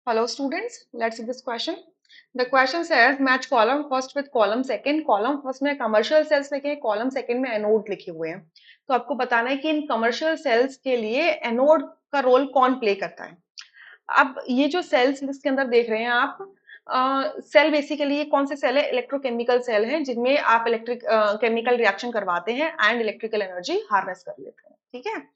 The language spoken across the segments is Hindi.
Hello students, let's see this question. The question says match column first with column second. Column first में commercial cells लिखे हैं, column second में anode लिखे हुए हैं. तो आपको बताना है कि इन commercial cells के लिए anode का रोल कौन प्ले करता है. अब ये जो सेल्स इसके अंदर देख रहे हैं आप, सेल बेसिकली कौन से सेल है, इलेक्ट्रोकेमिकल सेल हैं जिनमें आप इलेक्ट्रिक केमिकल रिएक्शन करवाते हैं एंड इलेक्ट्रिकल एनर्जी हार्नेस कर लेते हैं. ठीक है.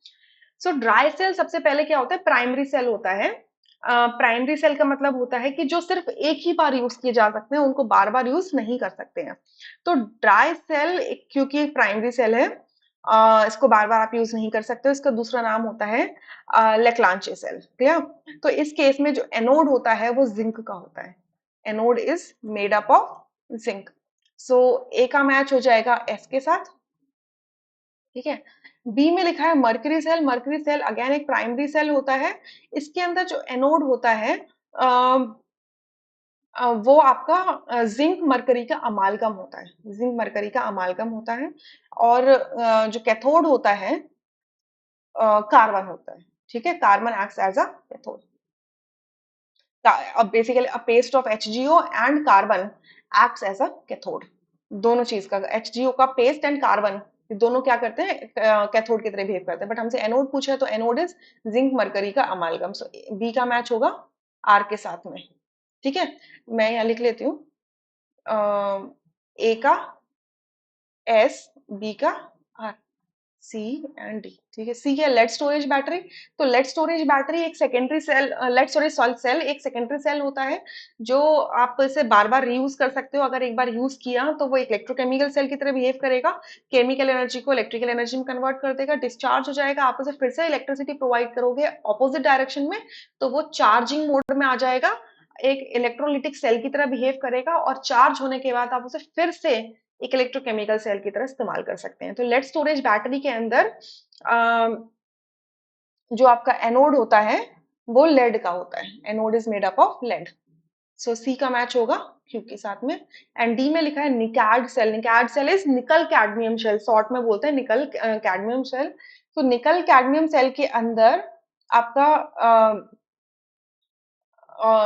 सो ड्राई सेल सबसे पहले क्या होता है, प्राइमरी सेल होता है. प्राइमरी सेल का मतलब होता है कि जो सिर्फ एक ही बार यूज किए जा सकते हैं, उनको बार बार यूज नहीं कर सकते हैं. तो ड्राई सेल क्योंकि प्राइमरी सेल है, इसको बार बार आप यूज नहीं कर सकते. इसका दूसरा नाम होता है लेक्लांचे सेल. क्लियर. तो इस केस में जो एनोड होता है वो जिंक का होता है. Anode is made up of zinc. So A का मैच हो जाएगा एस के साथ. ठीक है. बी में लिखा है mercury cell. Mercury cell again एक प्राइमरी सेल होता है. इसके अंदर जो एनोड होता है वो आपका जिंक मरकरी का अमालगम होता है. जिंक मरकरी का अमालगम होता है. और जो कैथोड होता है कार्बन होता है. ठीक है. Carbon acts as a cathode. Basically a paste of HgO and carbon acts as a cathode. दोनों चीज का HgO का पेस्ट एंड कार्बन दोनों क्या करते हैं, कैथोड की तरह बिहेव करते हैं. बट हमसे एनोड पूछा है तो एनोड इज जिंक मरकरी का अमालगम. सो बी का मैच होगा आर के साथ में. ठीक है. मैं यहाँ लिख लेती हूँ ए का एस, बी का आर, सी एंड डी. ठीक है. सी है लेड स्टोरेज बैटरी. तो लेड स्टोरेज बैटरी एक secondary cell, lead storage salt cell एक सेकेंडरी सेल होता है जो आप इसे बार बार रीयूज कर सकते हो. अगर एक बार यूज किया तो वो एक इलेक्ट्रोकेमिकल सेल की तरह बिहेव करेगा. केमिकल एनर्जी को इलेक्ट्रिकल एनर्जी में कन्वर्ट कर देगा. डिस्चार्ज हो जाएगा, आप उसे फिर से इलेक्ट्रिसिटी प्रोवाइड करोगे ऑपोजिट डायरेक्शन में, तो वो चार्जिंग मोड में आ जाएगा, एक इलेक्ट्रोलिटिक सेल की तरह बिहेव करेगा. और चार्ज होने के बाद आप उसे फिर से एक इलेक्ट्रोकेमिकल सेल की तरह इस्तेमाल कर सकते हैं. तो लेड स्टोरेज बैटरी के अंदर जो आपका एनोड होता है वो लेड का होता है. Anode is made up of lead. So C का मैच होगा क्यू के साथ में. एंड डी में लिखा है NiCad cell. NiCad cell is nickel cadmium cell, short में बोलते हैं निकल कैडमियम सेल. तो निकल कैडमियम सेल के अंदर आपका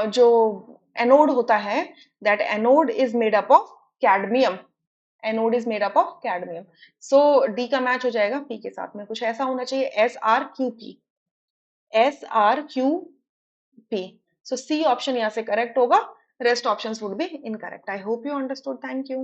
जो एनोड होता है, that anode is made up of cadmium. Anode is made up of cadmium. So D का मैच हो जाएगा पी के साथ में. कुछ ऐसा होना चाहिए, S R Q P. S R Q P. So C option यहाँ से करेक्ट होगा. Rest options would be incorrect. I hope you understood. Thank you.